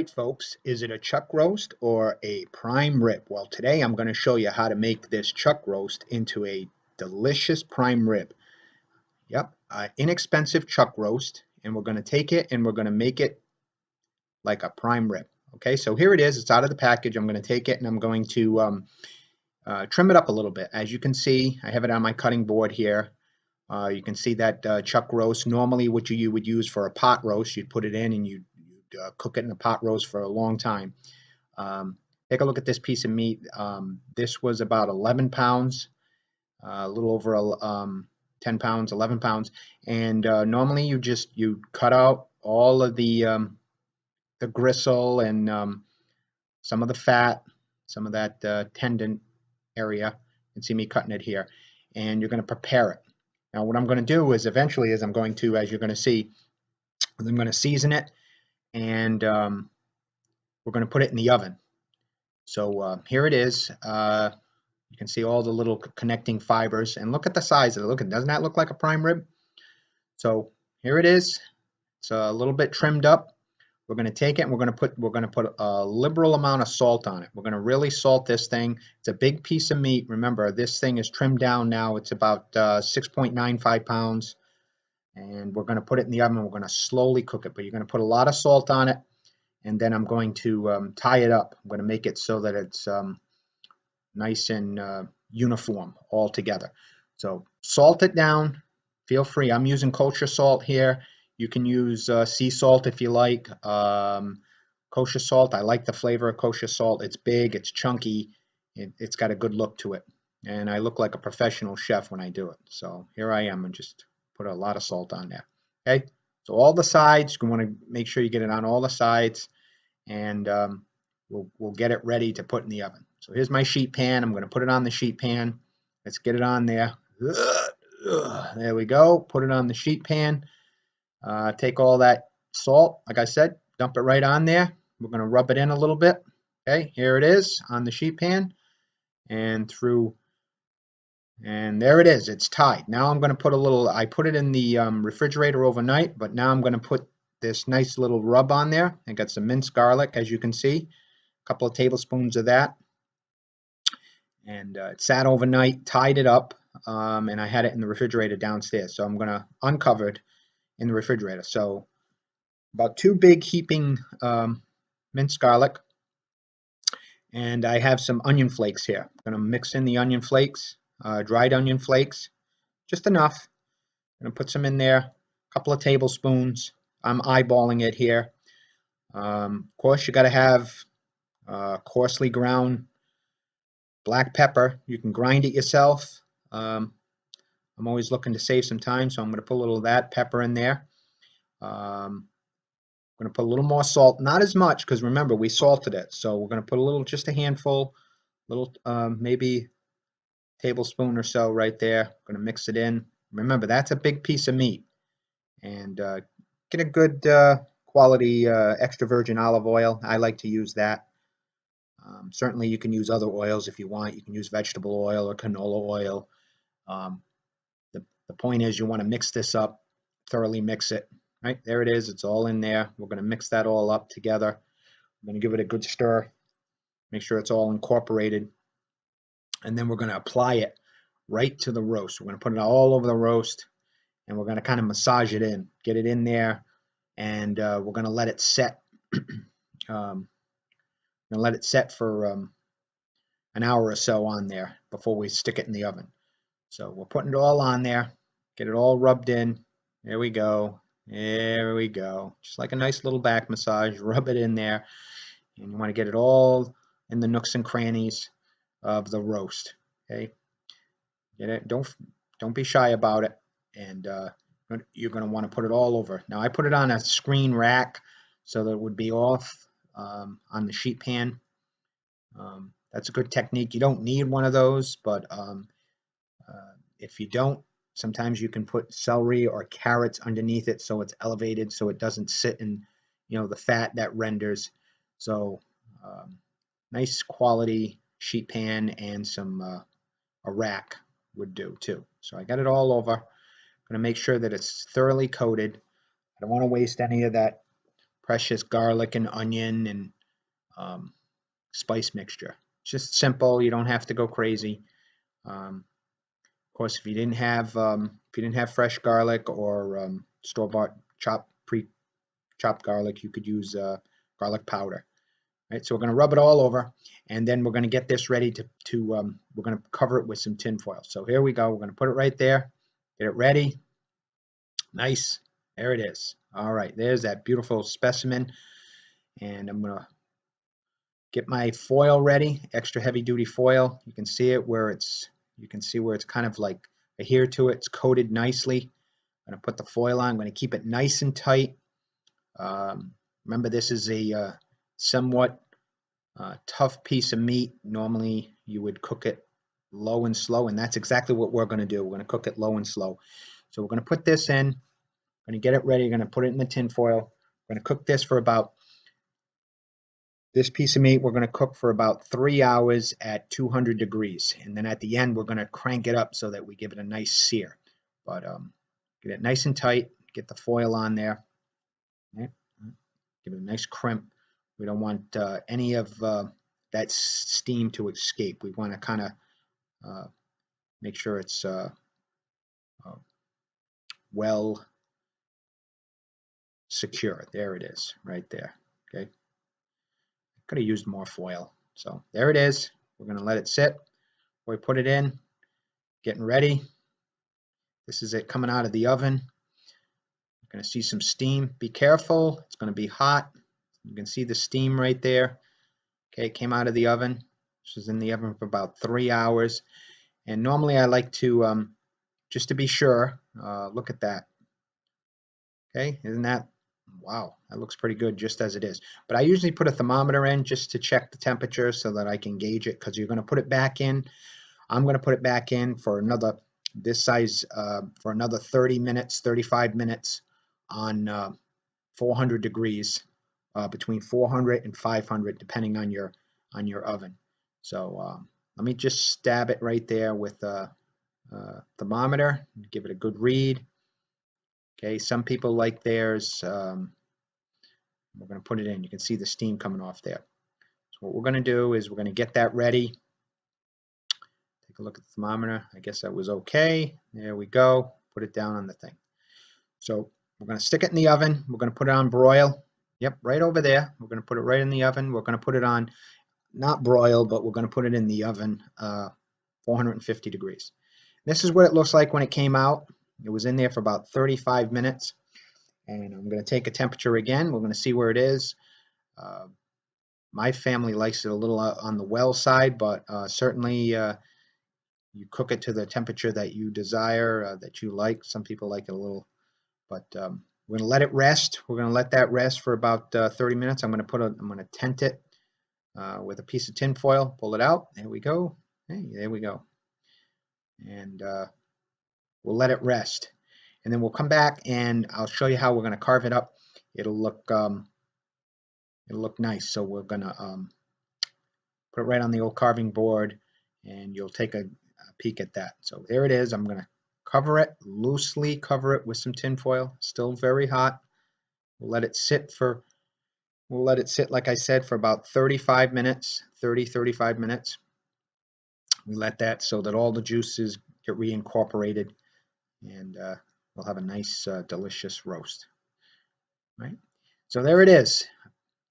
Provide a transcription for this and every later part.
right, folks, is it a chuck roast or a prime rib? Well, today I'm going to show you how to make this chuck roast into a delicious prime rib. Yep, inexpensive chuck roast, and we're going to take it and we're going to make it like a prime rib. Okay, so here it is. It's out of the package. I'm going to take it and I'm going to trim it up a little bit. As you can see, I have it on my cutting board here. You can see that chuck roast. Normally what you would use for a pot roast, you'd put it in and you'd cook it in a pot roast for a long time. Take a look at this piece of meat. This was about 11 pounds, a little over 10 pounds, 11 pounds. And normally you cut out all of the gristle and some of the fat, some of that tendon area. You can see me cutting it here. And you're going to prepare it. Now what I'm going to do is eventually I'm going to, as you're going to see, I'm going to season it and we're going to put it in the oven. So here it is. You can see all the little connecting fibers and look at the size of it. Doesn't that look like a prime rib? So here it is. It's a little bit trimmed up. We're going to take it and we're going to put a liberal amount of salt on it. We're going to really salt this thing. It's a big piece of meat. Remember, this thing is trimmed down now. It's about 6.95 pounds. And we're going to put it in the oven. We're going to slowly cook it, but you're going to put a lot of salt on it. And then I'm going to tie it up. I'm going to make it so that it's nice and uniform all together. So salt it down. Feel free. I'm using kosher salt here. You can use sea salt if you like. Kosher salt, I like the flavor of kosher salt. It's big, it's chunky, it's got a good look to it. And I look like a professional chef when I do it. So here I am and just put a lot of salt on there. Okay, so all the sides, you want to make sure you get it on all the sides. And we'll get it ready to put in the oven. So here's my sheet pan. I'm going to put it on the sheet pan. Let's get it on there. There we go. Put it on the sheet pan. Take all that salt, like I said, dump it right on there. We're going to rub it in a little bit. Okay, here it is on the sheet pan and through, and there it is. It's tied. Now I'm going to put a little, I put it in the refrigerator overnight, but now I'm going to put this nice little rub on there. I got some minced garlic, as you can see, a couple of tablespoons of that. And it sat overnight, tied it up, and I had it in the refrigerator downstairs. So I'm going to uncover it in the refrigerator. So about 2 big heaping minced garlic, and I have some onion flakes here. I'm going to mix in the onion flakes, dried onion flakes, just enough. I'm going to put some in there, a couple of tablespoons. I'm eyeballing it here. Of course, you got to have coarsely ground black pepper. You can grind it yourself. I'm always looking to save some time, so I'm going to put a little of that pepper in there. I'm going to put a little more salt, not as much, because remember we salted it. So we're going to put a little, just a handful, little maybe tablespoon or so right there. I'm going to mix it in. Remember, that's a big piece of meat, and get a good quality extra virgin olive oil. I like to use that. Certainly you can use other oils if you want. You can use vegetable oil or canola oil. The point is you want to mix this up, thoroughly mix it. Right, there it is. It's all in there. We're going to mix that all up together. I'm going to give it a good stir. Make sure it's all incorporated. And then we're going to apply it right to the roast. We're going to put it all over the roast, and we're going to kind of massage it in, get it in there, and we're going to let it set. Let it set for an hour or so on there before we stick it in the oven. So we're putting it all on there, get it all rubbed in. There we go. There we go. Just like a nice little back massage, rub it in there. And you want to get it all in the nooks and crannies of the roast. Okay? Get it? Don't be shy about it. And you're going to want to put it all over. Now I put it on a screen rack so that it would be off on the sheet pan. That's a good technique. You don't need one of those, but if you don't, sometimes you can put celery or carrots underneath it so it's elevated, so it doesn't sit in, the fat that renders. So nice quality sheet pan and some a rack would do too. So I got it all over. I'm going to make sure that it's thoroughly coated. I don't want to waste any of that precious garlic and onion and spice mixture. It's just simple. You don't have to go crazy. Of course, if you didn't have fresh garlic or store-bought pre-chopped garlic, you could use garlic powder. Right, so we're going to rub it all over, and then we're going to get this ready to we're going to cover it with some tin foil. So here we go. We're going to put it right there, get it ready. Nice. There it is. All right, there's that beautiful specimen, and I'm going to get my foil ready, extra heavy duty foil. You can see it where you can see where it's kind of like adhere to it. It's coated nicely. I'm going to put the foil on. I'm going to keep it nice and tight. Remember, this is a somewhat tough piece of meat. Normally, you would cook it low and slow, and that's exactly what we're going to do. We're going to cook it low and slow. So we're going to put this in. We're going to get it ready. We're going to put it in the tin foil. We're going to cook this for about, this piece of meat, we're going to cook for about 3 hours at 200 degrees. And then at the end, we're going to crank it up so that we give it a nice sear. But get it nice and tight. Get the foil on there. Right? Give it a nice crimp. We don't want any of that steam to escape. We want to kind of make sure it's well secure. There it is, right there. Okay. Could have used more foil. So there it is. We're going to let it sit. We put it in, getting ready. This is it coming out of the oven. You're going to see some steam. Be careful. It's going to be hot. You can see the steam right there. Okay, it came out of the oven. This was in the oven for about 3 hours. And normally I like to, just to be sure, look at that. Okay, isn't that, wow, that looks pretty good just as it is. But I usually put a thermometer in just to check the temperature so that I can gauge it, because you're going to put it back in. I'm going to put it back in for another, this size, for another 30 minutes, 35 minutes on 400 degrees, between 400 and 500, depending on your oven. So let me just stab it right there with a thermometer, give it a good read. Okay, some people like theirs. We're going to put it in. You can see the steam coming off there. So what we're going to do is we're going to get that ready. Take a look at the thermometer. I guess that was okay. There we go. Put it down on the thing. So we're going to stick it in the oven. We're going to put it on broil. Yep, right over there. We're going to put it right in the oven. We're going to put it on, not broil, but we're going to put it in the oven, 450 degrees. This is what it looks like when it came out. It was in there for about 35 minutes. And I'm going to take a temperature again. We're going to see where it is. My family likes it a little on the well side, but certainly you cook it to the temperature that you desire, that you like. Some people like it a little, but we're going to let it rest. We're going to let that rest for about 30 minutes. I'm going to tent it with a piece of tin foil. Pull it out. There we go. Hey, there we go. And we'll let it rest. And then we'll come back and I'll show you how we're going to carve it up. It'll look nice. So we're going to put it right on the old carving board, and you'll take a peek at that. So there it is. I'm going to cover it, loosely cover it with some tin foil. Still very hot. We'll let it sit, like I said, for about 35 minutes, 35 minutes. We let that so that all the juices get reincorporated, and we'll have a nice, delicious roast. Right? So there it is.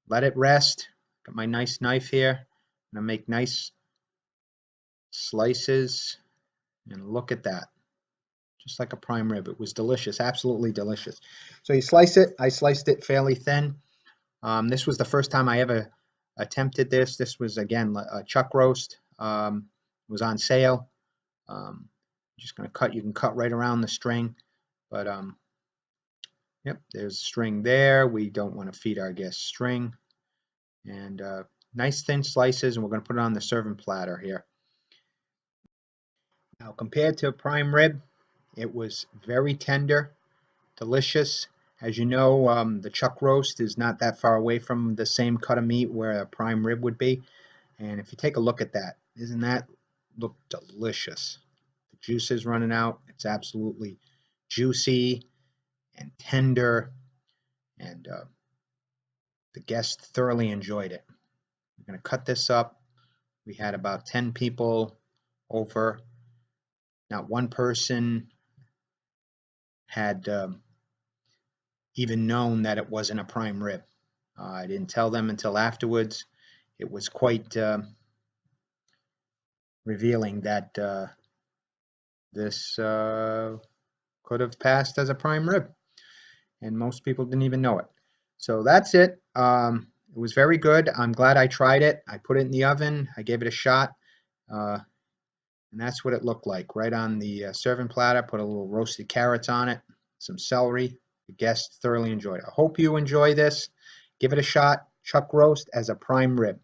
Let it rest. Got my nice knife here. I'm going to make nice slices, and look at that. Just like a prime rib. It was delicious, absolutely delicious. So you slice it. I sliced it fairly thin. This was the first time I ever attempted this. This was, again, a chuck roast. It was on sale. Just going to cut. You can cut right around the string. But, yep, there's string there. We don't want to feed our guests string. And nice thin slices, and we're going to put it on the serving platter here. Now, compared to a prime rib, it was very tender, delicious. As you know, the chuck roast is not that far away from the same cut of meat where a prime rib would be. And if you take a look at that, isn't that look delicious? The juice is running out. It's absolutely juicy and tender, and The guests thoroughly enjoyed it. We're going to cut this up. We had about 10 people over. Not one person had even known that it wasn't a prime rib. I didn't tell them until afterwards. It was quite revealing that this could have passed as a prime rib, and most people didn't even know it. So that's it. It was very good. I'm glad I tried it. I put it in the oven. I gave it a shot. And that's what it looked like. Right on the serving platter, put a little roasted carrots on it, some celery. The guests thoroughly enjoyed it. I hope you enjoy this. Give it a shot. Chuck roast as a prime rib.